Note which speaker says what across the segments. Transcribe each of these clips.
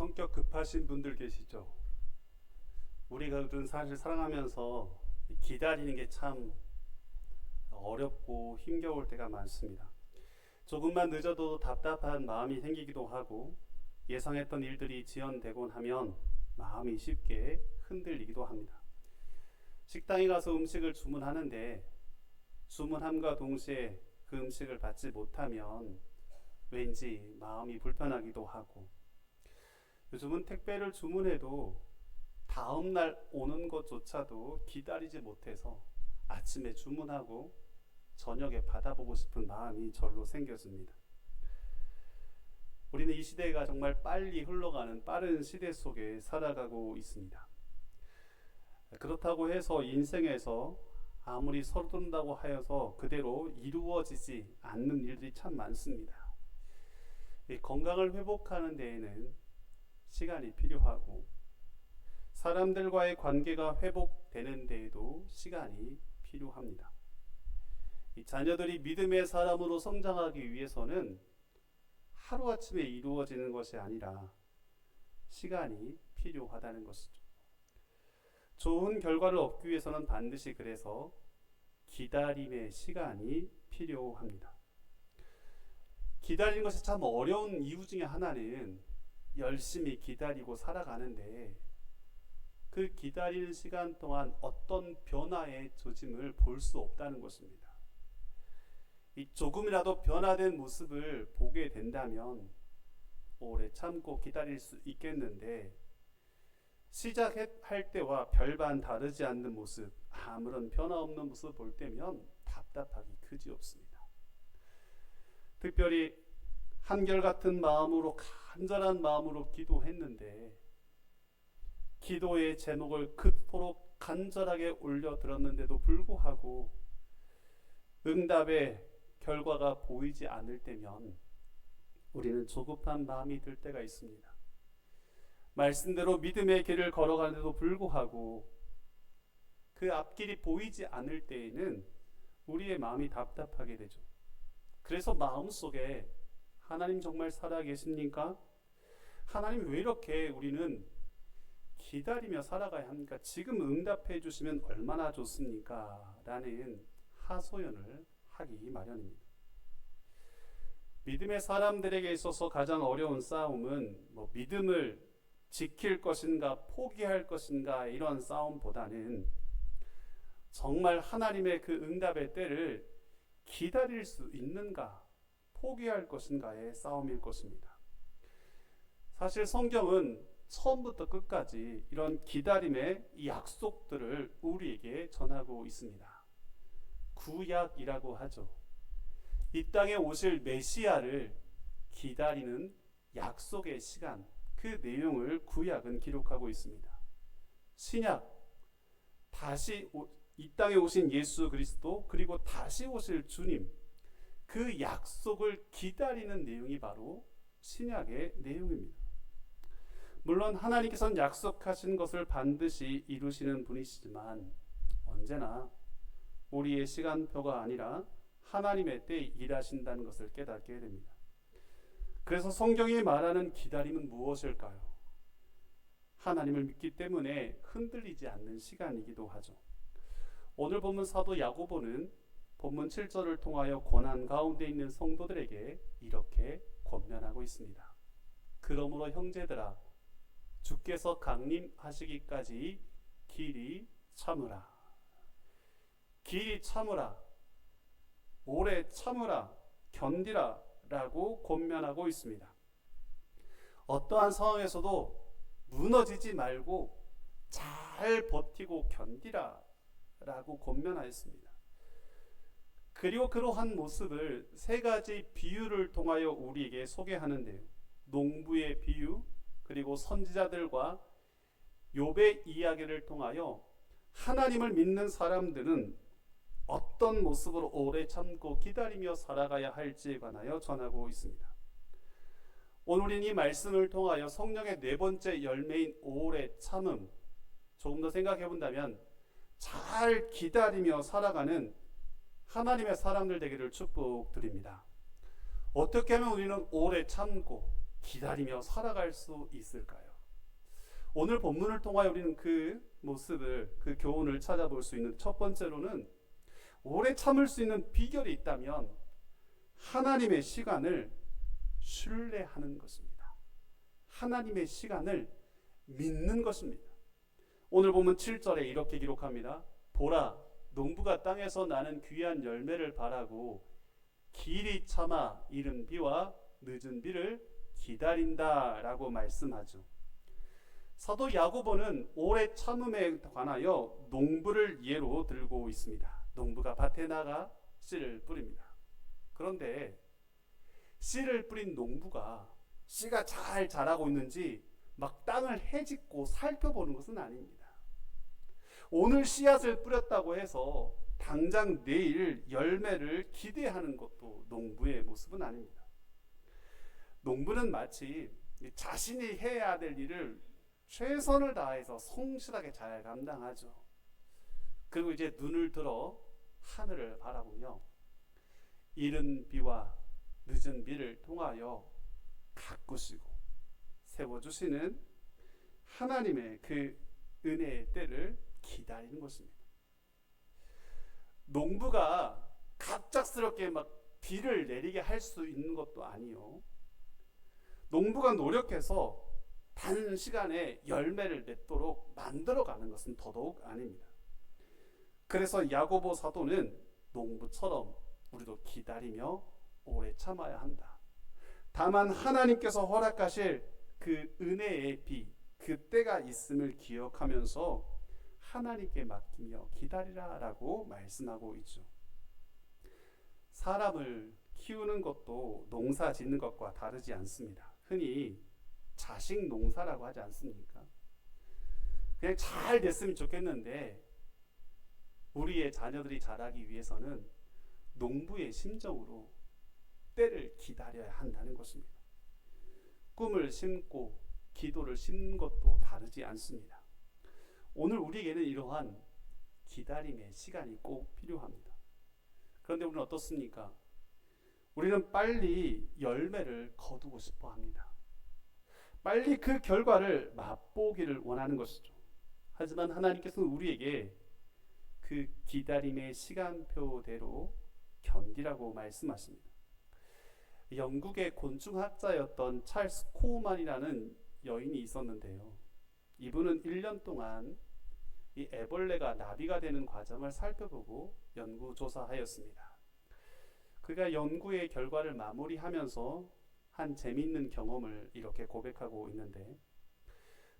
Speaker 1: 성격 급하신 분들 계시죠? 우리가 사실 사랑하면서 기다리는 게 참 어렵고 힘겨울 때가 많습니다. 조금만 늦어도 답답한 마음이 생기기도 하고 예상했던 일들이 지연되곤 하면 마음이 쉽게 흔들리기도 합니다. 식당에 가서 음식을 주문하는데 주문함과 동시에 그 음식을 받지 못하면 왠지 마음이 불편하기도 하고, 요즘은 택배를 주문해도 다음날 오는 것조차도 기다리지 못해서 아침에 주문하고 저녁에 받아보고 싶은 마음이 절로 생겨집니다. 우리는 이 시대가 정말 빨리 흘러가는 빠른 시대 속에 살아가고 있습니다. 그렇다고 해서 인생에서 아무리 서둔다고 하여서 그대로 이루어지지 않는 일들이 참 많습니다. 이 건강을 회복하는 데에는 시간이 필요하고, 사람들과의 관계가 회복되는 데에도 시간이 필요합니다. 이 자녀들이 믿음의 사람으로 성장하기 위해서는 하루아침에 이루어지는 것이 아니라 시간이 필요하다는 것이죠. 좋은 결과를 얻기 위해서는 반드시 그래서 기다림의 시간이 필요합니다. 기다리는 것이 참 어려운 이유 중에 하나는 열심히 기다리고 살아가는데 그 기다리는 시간 동안 어떤 변화의 조짐을 볼 수 없다는 것입니다. 이 조금이라도 변화된 모습을 보게 된다면 오래 참고 기다릴 수 있겠는데, 시작할 때와 별반 다르지 않는 모습, 아무런 변화 없는 모습을 볼 때면 답답하기 그지없습니다. 특별히 한결같은 마음으로, 간절한 마음으로 기도했는데 기도의 제목을 그토록 간절하게 올려드렸는데도 불구하고 응답의 결과가 보이지 않을 때면 우리는 조급한 마음이 들 때가 있습니다. 말씀대로 믿음의 길을 걸어가는데도 불구하고 그 앞길이 보이지 않을 때에는 우리의 마음이 답답하게 되죠. 그래서 마음속에 하나님 정말 살아계십니까? 하나님 왜 이렇게 우리는 기다리며 살아가야 합니까? 지금 응답해 주시면 얼마나 좋습니까? 라는 하소연을 하기 마련입니다. 믿음의 사람들에게 있어서 가장 어려운 싸움은 믿음을 지킬 것인가 포기할 것인가 이런 싸움보다는 정말 하나님의 그 응답의 때를 기다릴 수 있는가 포기할 것인가의 싸움일 것입니다. 사실 성경은 처음부터 끝까지 이런 기다림의 약속들을 우리에게 전하고 있습니다. 구약이라고 하죠. 이 땅에 오실 메시아를 기다리는 약속의 시간, 그 내용을 구약은 기록하고 있습니다. 신약, 다시 이 땅에 오신 예수 그리스도, 그리고 다시 오실 주님, 그 약속을 기다리는 내용이 바로 신약의 내용입니다. 물론 하나님께서는 약속하신 것을 반드시 이루시는 분이시지만 언제나 우리의 시간표가 아니라 하나님의 때에 일하신다는 것을 깨닫게 됩니다. 그래서 성경이 말하는 기다림은 무엇일까요? 하나님을 믿기 때문에 흔들리지 않는 시간이기도 하죠. 오늘 본문 사도 야고보는 본문 7절을 통하여 고난 가운데 있는 성도들에게 이렇게 권면하고 있습니다. 그러므로 형제들아, 주께서 강림하시기까지 길이 참으라. 길이 참으라. 오래 참으라. 견디라. 라고 권면하고 있습니다. 어떠한 상황에서도 무너지지 말고 잘 버티고 견디라. 라고 권면하였습니다. 그리고 그러한 모습을 세 가지 비유를 통하여 우리에게 소개하는데요. 농부의 비유, 그리고 선지자들과 욥의 이야기를 통하여 하나님을 믿는 사람들은 어떤 모습으로 오래 참고 기다리며 살아가야 할지에 관하여 전하고 있습니다. 오늘 이 말씀을 통하여 성령의 네 번째 열매인 오래 참음, 조금 더 생각해 본다면 잘 기다리며 살아가는 하나님의 사람들 되기를 축복드립니다. 어떻게 하면 우리는 오래 참고 기다리며 살아갈 수 있을까요? 오늘 본문을 통하여 우리는 그 모습을, 그 교훈을 찾아볼 수 있는 첫 번째로는 오래 참을 수 있는 비결이 있다면 하나님의 시간을 신뢰하는 것입니다. 하나님의 시간을 믿는 것입니다. 오늘 보면 7절에 이렇게 기록합니다. 보라, 농부가 땅에서 나는 귀한 열매를 바라고 길이 참아 이른 비와 늦은 비를 기다린다 라고 말씀하죠. 사도 야고보는 오래 참음에 관하여 농부를 예로 들고 있습니다. 농부가 밭에 나가 씨를 뿌립니다. 그런데 씨를 뿌린 농부가 씨가 잘 자라고 있는지 막 땅을 헤집고 살펴보는 것은 아닙니다. 오늘 씨앗을 뿌렸다고 해서 당장 내일 열매를 기대하는 것도 농부의 모습은 아닙니다. 농부는 마치 자신이 해야 될 일을 최선을 다해서 성실하게 잘 감당하죠. 그리고 이제 눈을 들어 하늘을 바라보며 이른 비와 늦은 비를 통하여 가꾸시고 세워주시는 하나님의 그 은혜의 때를 기다리는 것입니다. 농부가 갑작스럽게 막 비를 내리게 할 수 있는 것도 아니요. 농부가 노력해서 단시간에 열매를 맺도록 만들어가는 것은 더더욱 아닙니다. 그래서 야고보 사도는 농부처럼 우리도 기다리며 오래 참아야 한다. 다만 하나님께서 허락하실 그 은혜의 비, 그 때가 있음을 기억하면서 하나님께 맡기며 기다리라 라고 말씀하고 있죠. 사람을 키우는 것도 농사 짓는 것과 다르지 않습니다. 흔히 자식 농사라고 하지 않습니까? 그냥 잘 됐으면 좋겠는데 우리의 자녀들이 자라기 위해서는 농부의 심정으로 때를 기다려야 한다는 것입니다. 꿈을 심고 기도를 심는 것도 다르지 않습니다. 오늘 우리에게는 이러한 기다림의 시간이 꼭 필요합니다. 그런데 우리는 어떻습니까? 우리는 빨리 열매를 거두고 싶어 합니다. 빨리 그 결과를 맛보기를 원하는 것이죠. 하지만 하나님께서는 우리에게 그 기다림의 시간표대로 견디라고 말씀하십니다. 영국의 곤충학자였던 찰스 코우만이라는 여인이 있었는데요. 이분은 1년 동안 이 애벌레가 나비가 되는 과정을 살펴보고 연구조사하였습니다. 그가 연구의 결과를 마무리하면서 한 재미있는 경험을 이렇게 고백하고 있는데,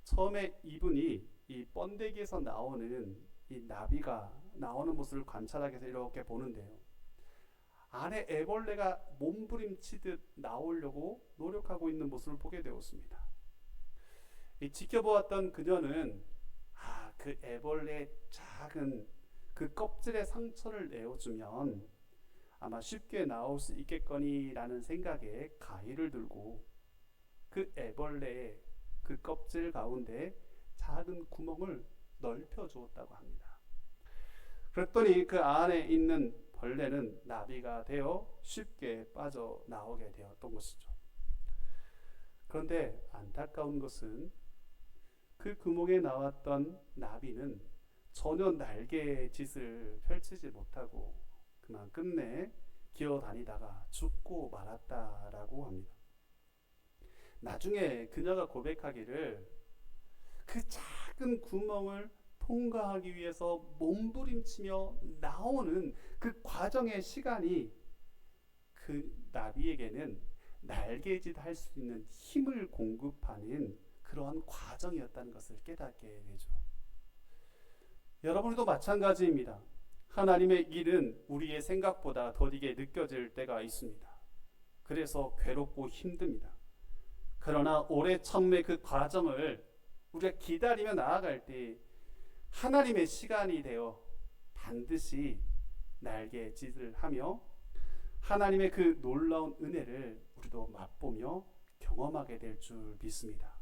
Speaker 1: 처음에 이분이 이 번데기에서 나오는 이 나비가 나오는 모습을 관찰하기 위해서 이렇게 보는데요. 안에 애벌레가 몸부림치듯 나오려고 노력하고 있는 모습을 보게 되었습니다. 지켜보았던 그녀는 그 애벌레의 작은 그 껍질의 상처를 내어주면 아마 쉽게 나올 수 있겠거니라는 생각에 가위를 들고 그 애벌레의 그 껍질 가운데 작은 구멍을 넓혀 주었다고 합니다. 그랬더니 그 안에 있는 벌레는 나비가 되어 쉽게 빠져나오게 되었던 것이죠. 그런데 안타까운 것은 그 구멍에 나왔던 나비는 전혀 날개의 짓을 펼치지 못하고 그만 끝내 기어다니다가 죽고 말았다라고 합니다. 나중에 그녀가 고백하기를 그 작은 구멍을 통과하기 위해서 몸부림치며 나오는 그 과정의 시간이 그 나비에게는 날개짓 할 수 있는 힘을 공급하는 그러한 과정이었다는 것을 깨닫게 되죠. 여러분도 마찬가지입니다. 하나님의 일은 우리의 생각보다 더디게 느껴질 때가 있습니다. 그래서 괴롭고 힘듭니다. 그러나 오래 참음의 그 과정을 우리가 기다리며 나아갈 때 하나님의 시간이 되어 반드시 날개짓을 하며 하나님의 그 놀라운 은혜를 우리도 맛보며 경험하게 될 줄 믿습니다.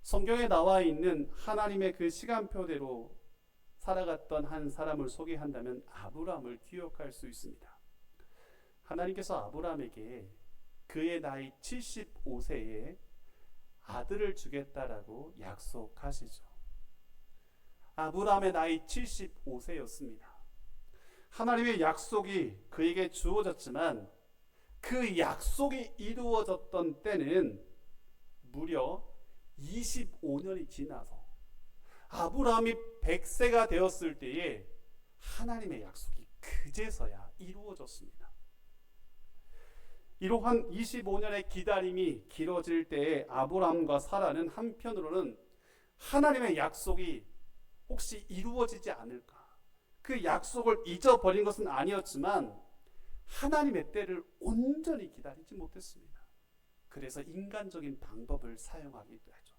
Speaker 1: 성경에 나와 있는 하나님의 그 시간표대로 살아갔던 한 사람을 소개한다면 아브라함을 기억할 수 있습니다. 하나님께서 아브라함에게 그의 나이 75세에 아들을 주겠다라고 약속하시죠. 아브라함의 나이 75세였습니다. 하나님의 약속이 그에게 주어졌지만 그 약속이 이루어졌던 때는 무려 25년이 지나서 아브라함이 100세가 되었을 때에 하나님의 약속이 그제서야 이루어졌습니다. 이러한 25년의 기다림이 길어질 때에 아브라함과 사라는 한편으로는 하나님의 약속이 혹시 이루어지지 않을까, 그 약속을 잊어버린 것은 아니었지만 하나님의 때를 온전히 기다리지 못했습니다. 그래서 인간적인 방법을 사용하기도 하죠.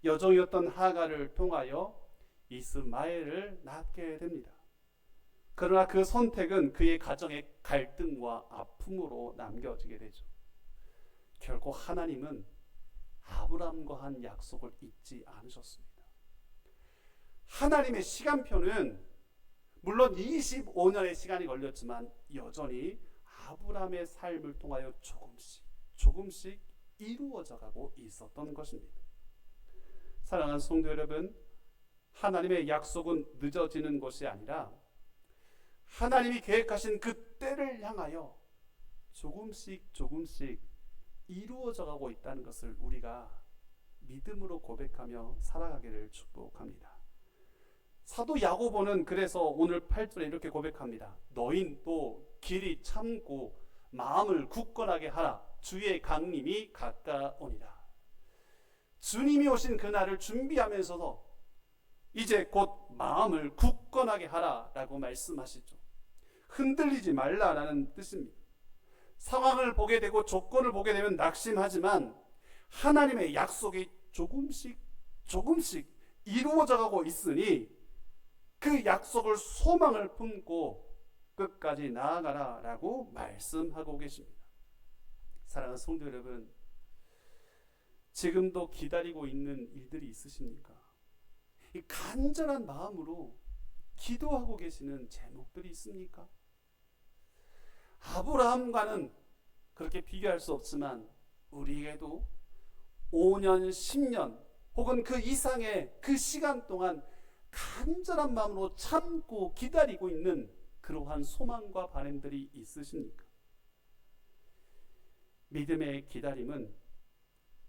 Speaker 1: 여종이었던 하가를 통하여 이스마엘을 낳게 됩니다. 그러나 그 선택은 그의 가정의 갈등과 아픔으로 남겨지게 되죠. 결국 하나님은 아브라함과 한 약속을 잊지 않으셨습니다. 하나님의 시간표는 물론 25년의 시간이 걸렸지만 여전히 아브라함의 삶을 통하여 조금씩 이루어져 가고 있었던 것입니다. 사랑하는 성도 여러분, 하나님의 약속은 늦어지는 것이 아니라 하나님이 계획하신 그 때를 향하여 조금씩 이루어져 가고 있다는 것을 우리가 믿음으로 고백하며 살아가기를 축복합니다. 사도 야고보는 그래서 오늘 8절에 이렇게 고백합니다. 너희는 또 길이 참고 마음을 굳건하게 하라. 주의 강림이 가까우니라. 주님이 오신 그날을 준비하면서도 이제 곧 마음을 굳건하게 하라라고 말씀하시죠. 흔들리지 말라라는 뜻입니다. 상황을 보게 되고 조건을 보게 되면 낙심하지만 하나님의 약속이 조금씩 이루어져 가고 있으니 그 약속을 소망을 품고 끝까지 나아가라라고 말씀하고 계십니다. 사랑하는 성도 여러분, 지금도 기다리고 있는 일들이 있으십니까? 이 간절한 마음으로 기도하고 계시는 제목들이 있습니까? 아브라함과는 그렇게 비교할 수 없지만 우리에게도 5년, 10년 혹은 그 이상의 그 시간 동안 간절한 마음으로 참고 기다리고 있는 그러한 소망과 바람들이 있으십니까? 믿음의 기다림은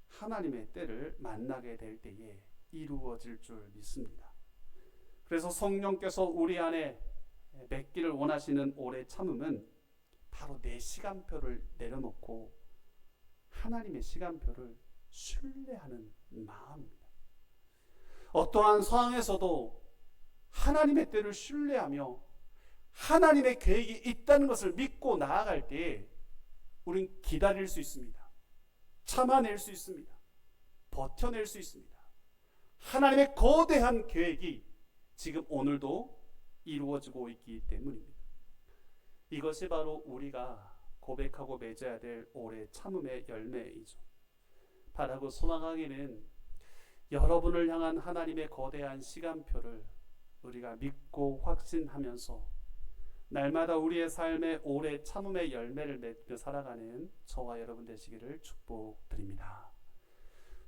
Speaker 1: 하나님의 때를 만나게 될 때에 이루어질 줄 믿습니다. 그래서 성령께서 우리 안에 맺기를 원하시는 오래 참음은 바로 내 시간표를 내려놓고 하나님의 시간표를 신뢰하는 마음입니다. 어떠한 상황에서도 하나님의 때를 신뢰하며 하나님의 계획이 있다는 것을 믿고 나아갈 때에 우린 기다릴 수 있습니다. 참아낼 수 있습니다. 버텨낼 수 있습니다. 하나님의 거대한 계획이 지금 오늘도 이루어지고 있기 때문입니다. 이것이 바로 우리가 고백하고 맺어야 될 오래 참음의 열매이죠. 바라고 소망하기는 여러분을 향한 하나님의 거대한 시간표를 우리가 믿고 확신하면서 날마다 우리의 삶에 오래 참음의 열매를 맺며 살아가는 저와 여러분 되시기를 축복드립니다.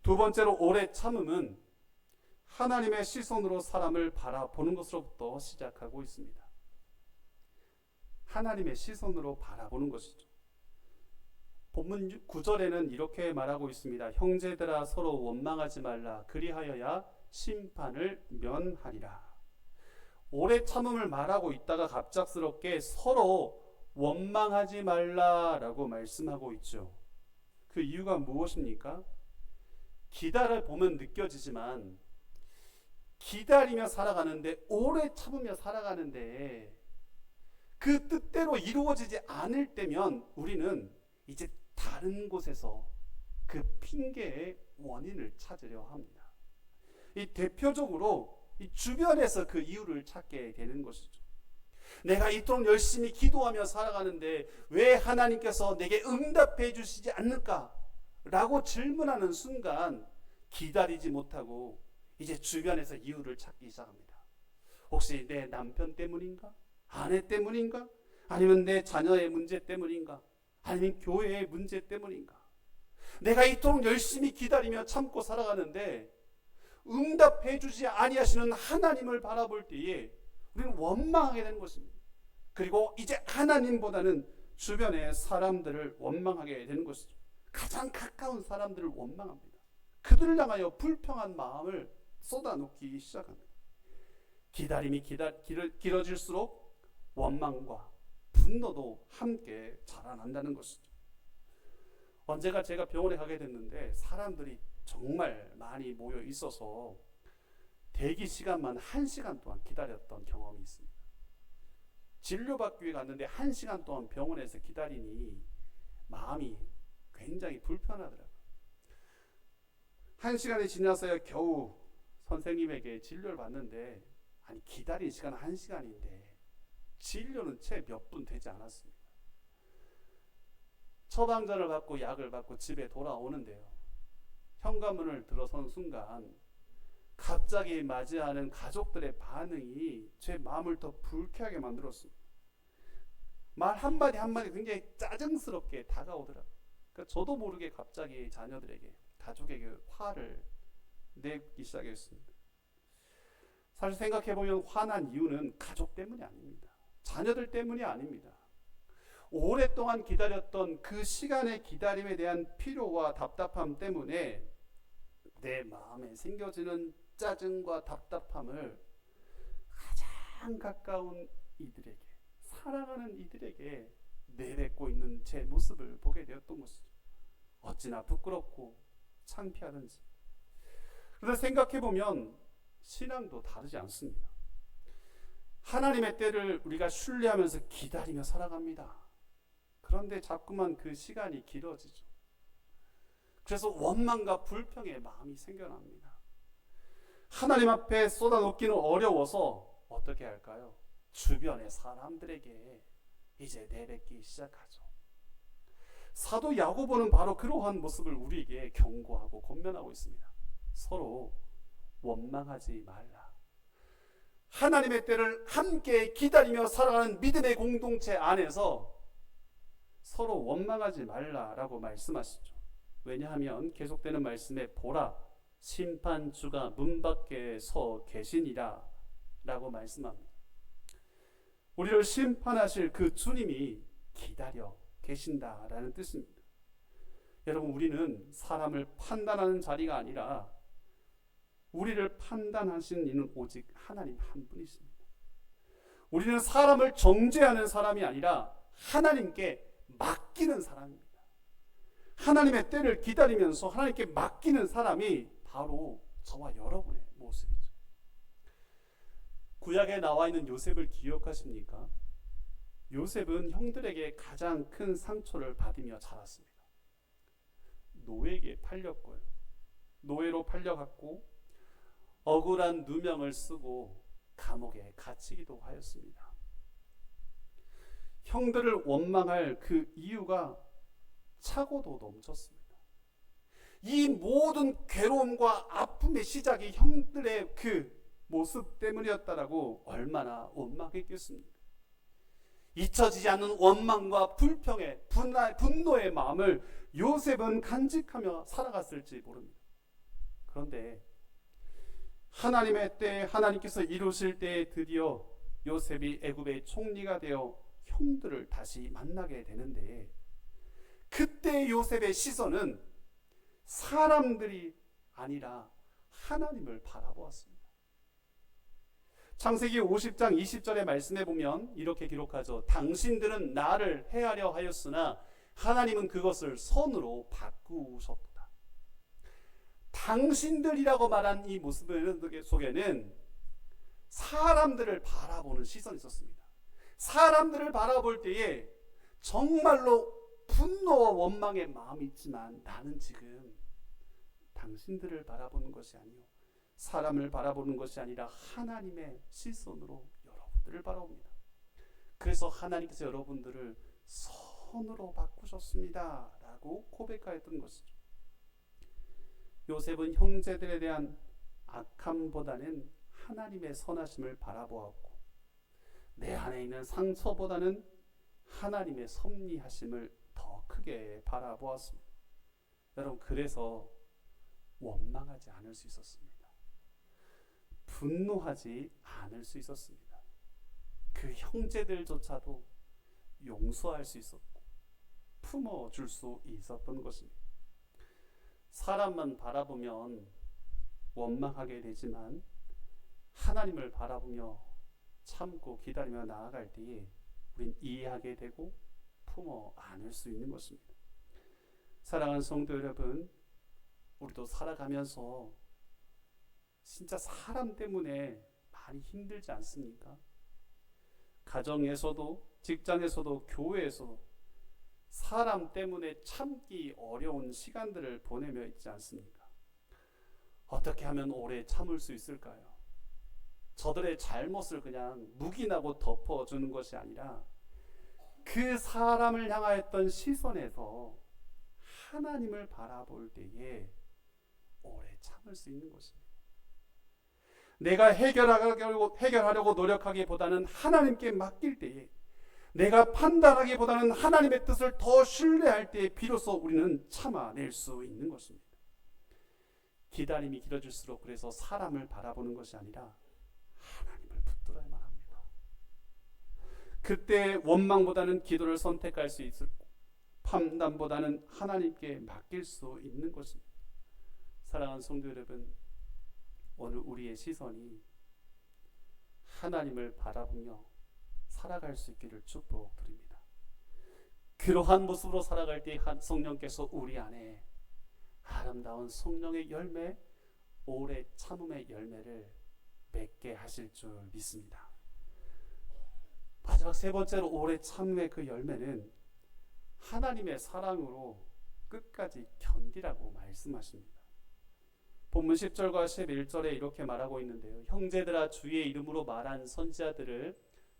Speaker 1: 두 번째로 오래 참음은 하나님의 시선으로 사람을 바라보는 것으로부터 시작하고 있습니다. 하나님의 시선으로 바라보는 것이죠. 본문 9절에는 이렇게 말하고 있습니다. 형제들아 서로 원망하지 말라. 그리하여야 심판을 면하리라. 오래 참음을 말하고 있다가 갑작스럽게 서로 원망하지 말라라고 말씀하고 있죠. 그 이유가 무엇입니까? 기다려 보면 느껴지지만 기다리며 살아가는데 오래 참으며 살아가는데 그 뜻대로 이루어지지 않을 때면 우리는 이제 다른 곳에서 그 핑계의 원인을 찾으려 합니다. 이 대표적으로 이 주변에서 그 이유를 찾게 되는 것이죠. 내가 이토록 열심히 기도하며 살아가는데 왜 하나님께서 내게 응답해 주시지 않을까? 라고 질문하는 순간 기다리지 못하고 이제 주변에서 이유를 찾기 시작합니다. 혹시 내 남편 때문인가? 아내 때문인가? 아니면 내 자녀의 문제 때문인가? 아니면 교회의 문제 때문인가? 내가 이토록 열심히 기다리며 참고 살아가는데 응답해 주지 아니하시는 하나님을 바라볼 때에 우리는 원망하게 되는 것입니다. 그리고 이제 하나님보다는 주변의 사람들을 원망하게 되는 것이죠. 가장 가까운 사람들을 원망합니다. 그들을 향하여 불평한 마음을 쏟아놓기 시작합니다. 기다림이 길어질수록 원망과 분노도 함께 자라난다는 것이죠. 언제가 제가 병원에 가게 됐는데 사람들이 정말 많이 모여 있어서 대기 시간만 1시간 동안 기다렸던 경험이 있습니다. 진료받기 위해 갔는데 1시간 동안 병원에서 기다리니 마음이 굉장히 불편하더라고요. 1시간이 지나서야 겨우 선생님에게 진료를 받는데, 아니 기다린 시간 1시간인데 진료는 채 몇 분 되지 않았습니다. 처방전을 받고 약을 받고 집에 돌아오는데요, 현관문을 들어선 순간 갑자기 맞이하는 가족들의 반응이 제 마음을 더 불쾌하게 만들었습니다. 말 한마디 한마디 굉장히 짜증스럽게 다가오더라고요. 그러니까 저도 모르게 갑자기 자녀들에게, 가족에게 화를 내기 시작했습니다. 사실 생각해보면 화난 이유는 가족 때문이 아닙니다. 자녀들 때문이 아닙니다. 오랫동안 기다렸던 그 시간의 기다림에 대한 피로와 답답함 때문에 내 마음에 생겨지는 짜증과 답답함을 가장 가까운 이들에게, 사랑하는 이들에게 내뱉고 있는 제 모습을 보게 되었던 것이죠. 어찌나 부끄럽고 창피하든지. 그런데 생각해보면 신앙도 다르지 않습니다. 하나님의 때를 우리가 신뢰하면서 기다리며 살아갑니다. 그런데 자꾸만 그 시간이 길어지죠. 그래서 원망과 불평의 마음이 생겨납니다. 하나님 앞에 쏟아놓기는 어려워서 어떻게 할까요? 주변의 사람들에게 이제 내뱉기 시작하죠. 사도 야고보는 바로 그러한 모습을 우리에게 경고하고 권면하고 있습니다. 서로 원망하지 말라. 하나님의 때를 함께 기다리며 살아가는 믿음의 공동체 안에서 서로 원망하지 말라라고 말씀하시죠. 왜냐하면 계속되는 말씀에 보라, 심판주가 문 밖에 서 계시니라 라고 말씀합니다. 우리를 심판하실 그 주님이 기다려 계신다라는 뜻입니다. 여러분, 우리는 사람을 판단하는 자리가 아니라 우리를 판단하시는 이는 오직 하나님 한 분이십니다. 우리는 사람을 정죄하는 사람이 아니라 하나님께 맡기는 사람입니다. 하나님의 때를 기다리면서 하나님께 맡기는 사람이 바로 저와 여러분의 모습이죠. 구약에 나와 있는 요셉을 기억하십니까? 요셉은 형들에게 가장 큰 상처를 받으며 자랐습니다. 노예에게 팔렸고요. 노예로 팔려갔고 억울한 누명을 쓰고 감옥에 갇히기도 하였습니다. 형들을 원망할 그 이유가 차고도 넘쳤습니다. 이 모든 괴로움과 아픔의 시작이 형들의 그 모습 때문이었다라고 얼마나 원망했겠습니까? 잊혀지지 않는 원망과 불평의 분노의 마음을 요셉은 간직하며 살아갔을지 모릅니다. 그런데 하나님의 때에 하나님께서 이루실 때에 드디어 요셉이 애굽의 총리가 되어 형들을 다시 만나게 되는데, 그때 요셉의 시선은 사람들이 아니라 하나님을 바라보았습니다. 창세기 50장 20절의 말씀에 보면 이렇게 기록하죠. 당신들은 나를 해하려 하였으나 하나님은 그것을 선으로 바꾸셨다. 당신들이라고 말한 이 모습 속에는 사람들을 바라보는 시선이 있었습니다. 사람들을 바라볼 때에 정말로 분노와 원망의 마음이 있지만 나는 지금 당신들을 바라보는 것이 아니요 사람을 바라보는 것이 아니라 하나님의 시선으로 여러분들을 바라봅니다. 그래서 하나님께서 여러분들을 선으로 바꾸셨습니다 라고 고백하였던 것이죠. 요셉은 형제들에 대한 악함보다는 하나님의 선하심을 바라보았고, 내 안에 있는 상처보다는 하나님의 섭리하심을 더 더 크게 바라보았습니다. 여러분, 그래서 원망하지 않을 수 있었습니다. 분노하지 않을 수 있었습니다. 그 형제들조차도 용서할 수 있었고 품어줄 수 있었던 것입니다. 사람만 바라보면 원망하게 되지만 하나님을 바라보며 참고 기다리며 나아갈 때에 우린 이해하게 되고 품어 안을 수 있는 것입니다. 사랑하는 성도 여러분, 우리도 살아가면서 진짜 사람 때문에 많이 힘들지 않습니까? 가정에서도, 직장에서도, 교회에서도 사람 때문에 참기 어려운 시간들을 보내며 있지 않습니까? 어떻게 하면 오래 참을 수 있을까요? 저들의 잘못을 그냥 묵인하고 덮어주는 것이 아니라 그 사람을 향하였던 시선에서 하나님을 바라볼 때에 오래 참을 수 있는 것입니다. 내가 해결하려고 노력하기보다는 하나님께 맡길 때에, 내가 판단하기보다는 하나님의 뜻을 더 신뢰할 때에 비로소 우리는 참아낼 수 있는 것입니다. 기다림이 길어질수록 그래서 사람을 바라보는 것이 아니라 하나님을 붙들어야만 합니다. 그때 원망보다는 기도를 선택할 수 있고 판단보다는 하나님께 맡길 수 있는 것입니다. 사랑하는 성도 여러분, 오늘 우리의 시선이 하나님을 바라보며 살아갈 수 있기를 축복드립니다. 그러한 모습으로 살아갈 때 성령께서 우리 안에 아름다운 성령의 열매, 오래 참음의 열매를 맺게 하실 줄 믿습니다. 마지막 세 번째로 오래 참음의 그 열매는 하나님의 사랑으로 끝까지 견디라고 말씀하십니다. 본문 10절과 11절에 이렇게 말하고 있는데요. 형제들아, 주의 이름으로 말한 선지자들을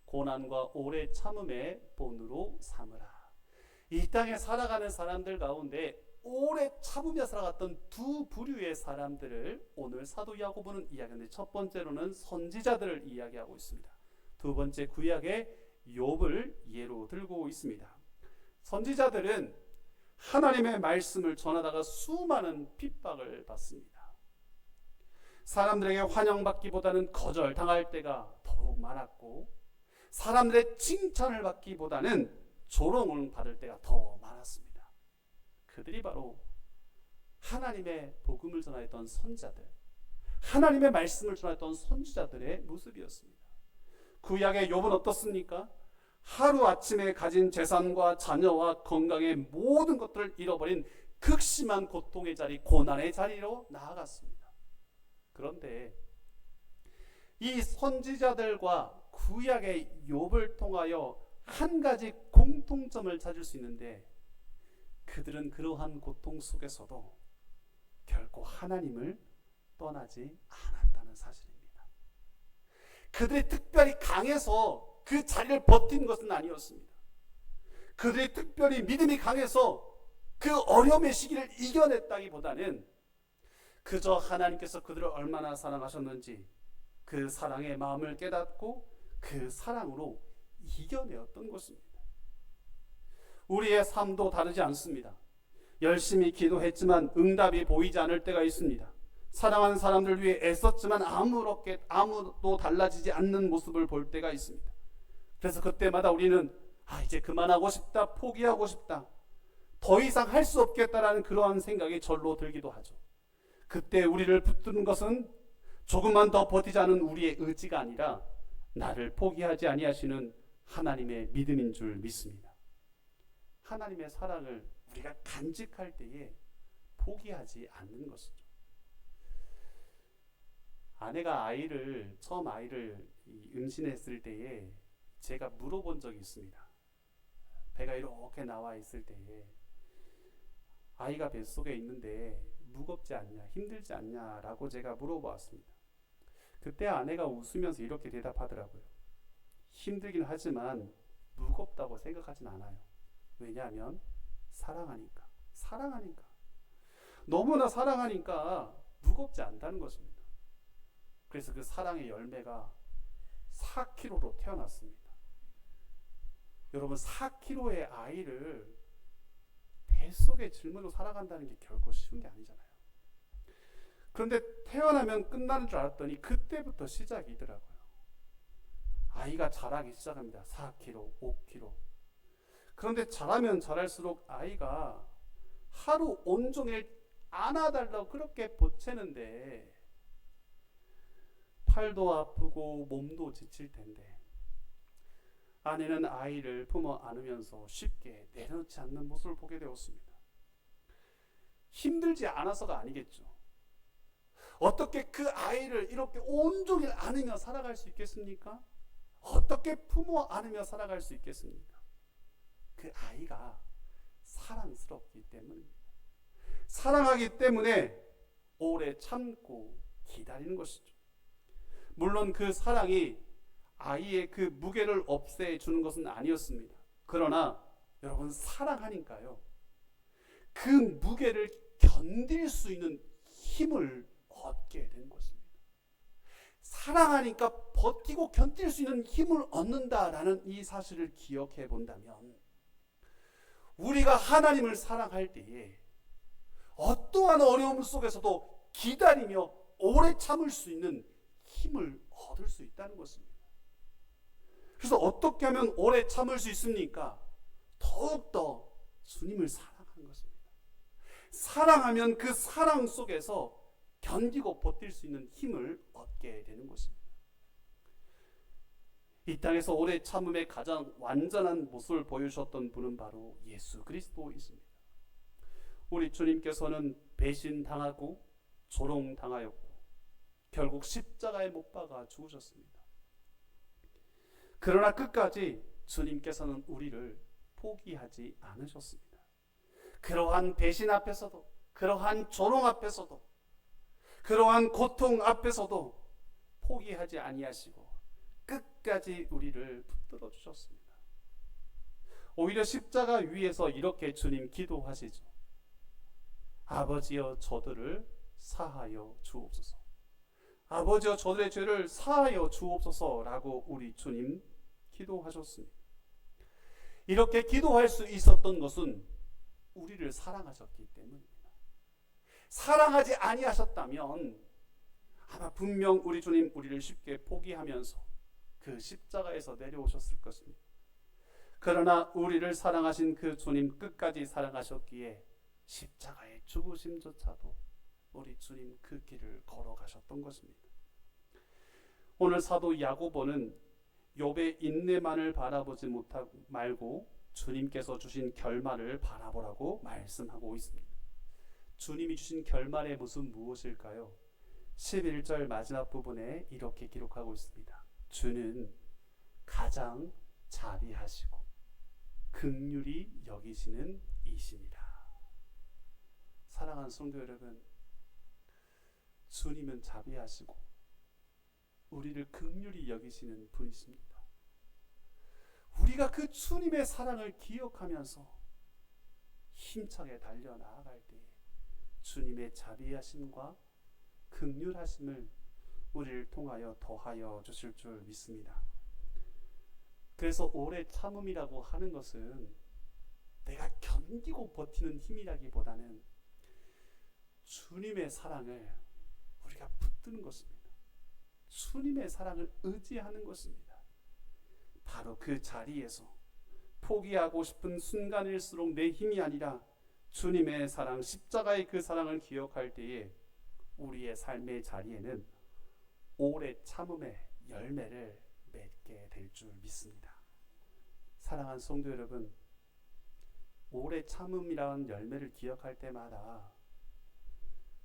Speaker 1: 고난과 오래 참음의 본으로 삼으라. 이 땅에 살아가는 사람들 가운데 오래 참으며 살아갔던 두 부류의 사람들을 오늘 사도 야고보는 이야기하는데, 첫 번째로는 선지자들을 이야기하고 있습니다. 두 번째, 구약의 욥을 예로 들고 있습니다. 선지자들은 하나님의 말씀을 전하다가 수많은 핍박을 받습니다. 사람들에게 환영받기보다는 거절당할 때가 더욱 많았고, 사람들의 칭찬을 받기보다는 조롱을 받을 때가 더 많았습니다. 그들이 바로 하나님의 복음을 전하였던 선지자들, 하나님의 말씀을 전하였던 선지자들의 모습이었습니다. 구약의 욥은 어떻습니까? 하루아침에 가진 재산과 자녀와 건강의 모든 것들을 잃어버린 극심한 고통의 자리, 고난의 자리로 나아갔습니다. 그런데 이 선지자들과 구약의 욥을 통하여 한 가지 공통점을 찾을 수 있는데, 그들은 그러한 고통 속에서도 결코 하나님을 떠나지 않았다는 사실입니다. 그들이 특별히 강해서 그 자리를 버틴 것은 아니었습니다. 그들이 특별히 믿음이 강해서 그 어려움의 시기를 이겨냈다기보다는 그저 하나님께서 그들을 얼마나 사랑하셨는지 그 사랑의 마음을 깨닫고 그 사랑으로 이겨내었던 것입니다. 우리의 삶도 다르지 않습니다. 열심히 기도했지만 응답이 보이지 않을 때가 있습니다. 사랑하는 사람들 위해 애썼지만 아무도 달라지지 않는 모습을 볼 때가 있습니다. 그래서 그때마다 우리는 이제 그만하고 싶다, 포기하고 싶다, 더 이상 할 수 없겠다라는 그러한 생각이 절로 들기도 하죠. 그때 우리를 붙드는 것은 조금만 더 버티자는 우리의 의지가 아니라 나를 포기하지 아니하시는 하나님의 믿음인 줄 믿습니다. 하나님의 사랑을 우리가 간직할 때에 포기하지 않는 것이죠. 아내가 처음 아이를 임신했을 때에 제가 물어본 적이 있습니다. 배가 이렇게 나와 있을 때에 아이가 뱃속에 있는데 무겁지 않냐, 힘들지 않냐라고 제가 물어보았습니다. 그때 아내가 웃으면서 이렇게 대답하더라고요. 힘들긴 하지만 무겁다고 생각하진 않아요. 왜냐하면 사랑하니까. 너무나 사랑하니까 무겁지 않다는 것입니다. 그래서 그 사랑의 열매가 4kg로 태어났습니다. 여러분, 4kg의 아이를 속에 짊어지고 살아간다는 게 결코 쉬운 게 아니잖아요. 그런데 태어나면 끝나는 줄 알았더니 그때부터 시작이더라고요. 아이가 자라기 시작합니다. 4kg, 5kg. 그런데 자라면 자랄수록 아이가 하루 온종일 안아달라고 그렇게 보채는데 팔도 아프고 몸도 지칠 텐데 아내는 아이를 품어 안으면서 쉽게 내려놓지 않는 모습을 보게 되었습니다. 힘들지 않아서가 아니겠죠. 어떻게 그 아이를 이렇게 온종일 안으며 살아갈 수 있겠습니까? 어떻게 품어 안으며 살아갈 수 있겠습니까? 그 아이가 사랑스럽기 때문입니다. 사랑하기 때문에 오래 참고 기다리는 것이죠. 물론 그 사랑이 아이의 그 무게를 없애주는 것은 아니었습니다. 그러나 여러분, 사랑하니까요, 그 무게를 견딜 수 있는 힘을 얻게 된 것입니다. 사랑하니까 버티고 견딜 수 있는 힘을 얻는다라는 이 사실을 기억해 본다면 우리가 하나님을 사랑할 때에 어떠한 어려움 속에서도 기다리며 오래 참을 수 있는 힘을 얻을 수 있다는 것입니다. 그래서 어떻게 하면 오래 참을 수 있습니까? 더욱더 주님을 사랑하는 것입니다. 사랑하면 그 사랑 속에서 견디고 버틸 수 있는 힘을 얻게 되는 것입니다. 이 땅에서 오래 참음의 가장 완전한 모습을 보여주셨던 분은 바로 예수 그리스도이십니다. 우리 주님께서는 배신당하고 조롱당하였고 결국 십자가에 못 박아 죽으셨습니다. 그러나 끝까지 주님께서는 우리를 포기하지 않으셨습니다. 그러한 배신 앞에서도, 그러한 조롱 앞에서도, 그러한 고통 앞에서도 포기하지 아니하시고 끝까지 우리를 붙들어 주셨습니다. 오히려 십자가 위에서 이렇게 주님 기도하시죠. 아버지여, 저들을 사하여 주옵소서. 아버지여, 저들의 죄를 사하여 주옵소서라고 우리 주님 기도하셨습니다. 이렇게 기도할 수 있었던 것은 우리를 사랑하셨기 때문입니다. 사랑하지 아니하셨다면 아마 분명 우리 주님 우리를 쉽게 포기하면서 그 십자가에서 내려오셨을 것입니다. 그러나 우리를 사랑하신 그 주님 끝까지 사랑하셨기에 십자가의 죽으심조차도 우리 주님 그 길을 걸어가셨던 것입니다. 오늘 사도 야고보는 욥의 인내만을 바라보지 말고 주님께서 주신 결말을 바라보라고 말씀하고 있습니다. 주님이 주신 결말의 모습은 무엇일까요? 11절 마지막 부분에 이렇게 기록하고 있습니다. 주는 가장 자비하시고 긍휼히 여기시는 이시니라. 사랑하는 성도 여러분, 주님은 자비하시고 우리를 긍휼히 여기시는 분이십니다. 우리가 그 주님의 사랑을 기억하면서 힘차게 달려나아갈 때 주님의 자비하심과 긍휼하심을 우리를 통하여 더하여 주실 줄 믿습니다. 그래서 오래 참음이라고 하는 것은 내가 견디고 버티는 힘이라기보다는 주님의 사랑을 우리가 붙드는 것입니다. 주님의 사랑을 의지하는 것입니다. 바로 그 자리에서 포기하고 싶은 순간일수록 내 힘이 아니라 주님의 사랑, 십자가의 그 사랑을 기억할 때에 우리의 삶의 자리에는 오래 참음의 열매를 맺게 될 줄 믿습니다. 사랑하는 성도 여러분, 오래 참음이라는 열매를 기억할 때마다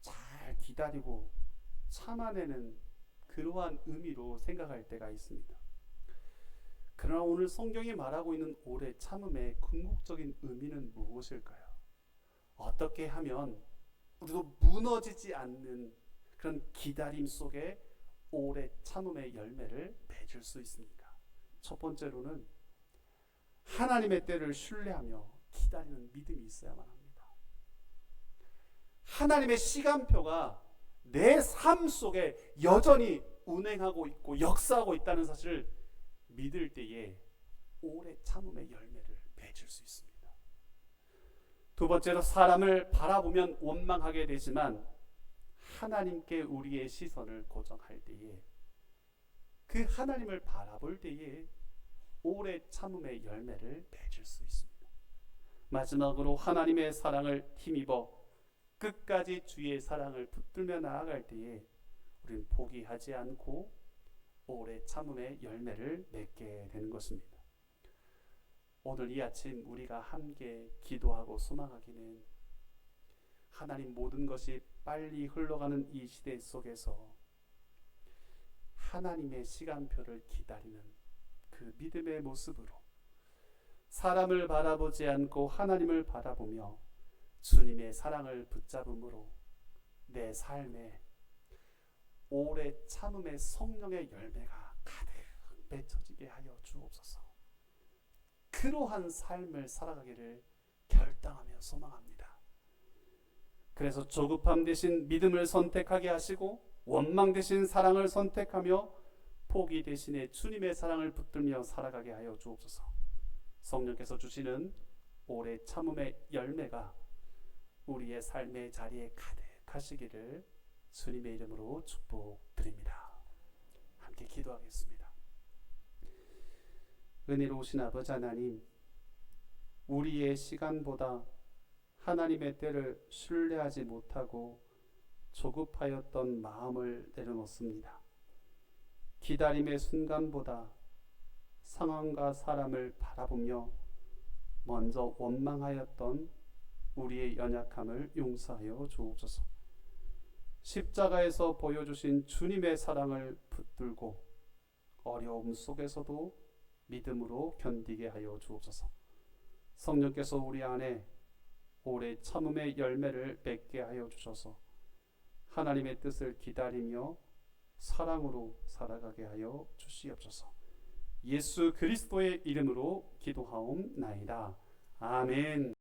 Speaker 1: 잘 기다리고 참아내는 그러한 의미로 생각할 때가 있습니다. 그러나 오늘 성경이 말하고 있는 오래 참음의 궁극적인 의미는 무엇일까요? 어떻게 하면 우리도 무너지지 않는 그런 기다림 속에 오래 참음의 열매를 맺을 수 있습니까? 첫 번째로는 하나님의 때를 신뢰하며 기다리는 믿음이 있어야만 합니다. 하나님의 시간표가 내 삶 속에 여전히 운행하고 있고 역사하고 있다는 사실을 믿을 때에 오래 참음의 열매를 맺을 수 있습니다. 두 번째로 사람을 바라보면 원망하게 되지만 하나님께 우리의 시선을 고정할 때에 그 하나님을 바라볼 때에 오래 참음의 열매를 맺을 수 있습니다. 마지막으로 하나님의 사랑을 힘입어 끝까지 주의 사랑을 붙들며 나아갈 때에 우리는 포기하지 않고 오래 참음의 열매를 맺게 되는 것입니다. 오늘 이 아침 우리가 함께 기도하고 소망하기는 하나님, 모든 것이 빨리 흘러가는 이 시대 속에서 하나님의 시간표를 기다리는 그 믿음의 모습으로 사람을 바라보지 않고 하나님을 바라보며 주님의 사랑을 붙잡음으로 내 삶에 오래 참음의 성령의 열매가 가득 맺혀지게 하여 주옵소서. 그러한 삶을 살아가기를 결단하며 소망합니다. 그래서 조급함 대신 믿음을 선택하게 하시고 원망 대신 사랑을 선택하며 포기 대신에 주님의 사랑을 붙들며 살아가게 하여 주옵소서. 성령께서 주시는 오래 참음의 열매가 우리의 삶의 자리에 가득하시기를 주님의 이름으로 축복드립니다. 함께 기도하겠습니다. 은혜로우신 아버지 하나님, 우리의 시간보다 하나님의 때를 신뢰하지 못하고 조급하였던 마음을 내려놓습니다. 기다림의 순간보다 상황과 사람을 바라보며 먼저 원망하였던 우리의 연약함을 용서하여 주옵소서. 십자가에서 보여주신 주님의 사랑을 붙들고 어려움 속에서도 믿음으로 견디게 하여 주옵소서. 성령께서 우리 안에 오래 참음의 열매를 맺게 하여 주셔서 하나님의 뜻을 기다리며 사랑으로 살아가게 하여 주시옵소서. 예수 그리스도의 이름으로 기도하옵나이다. 아멘.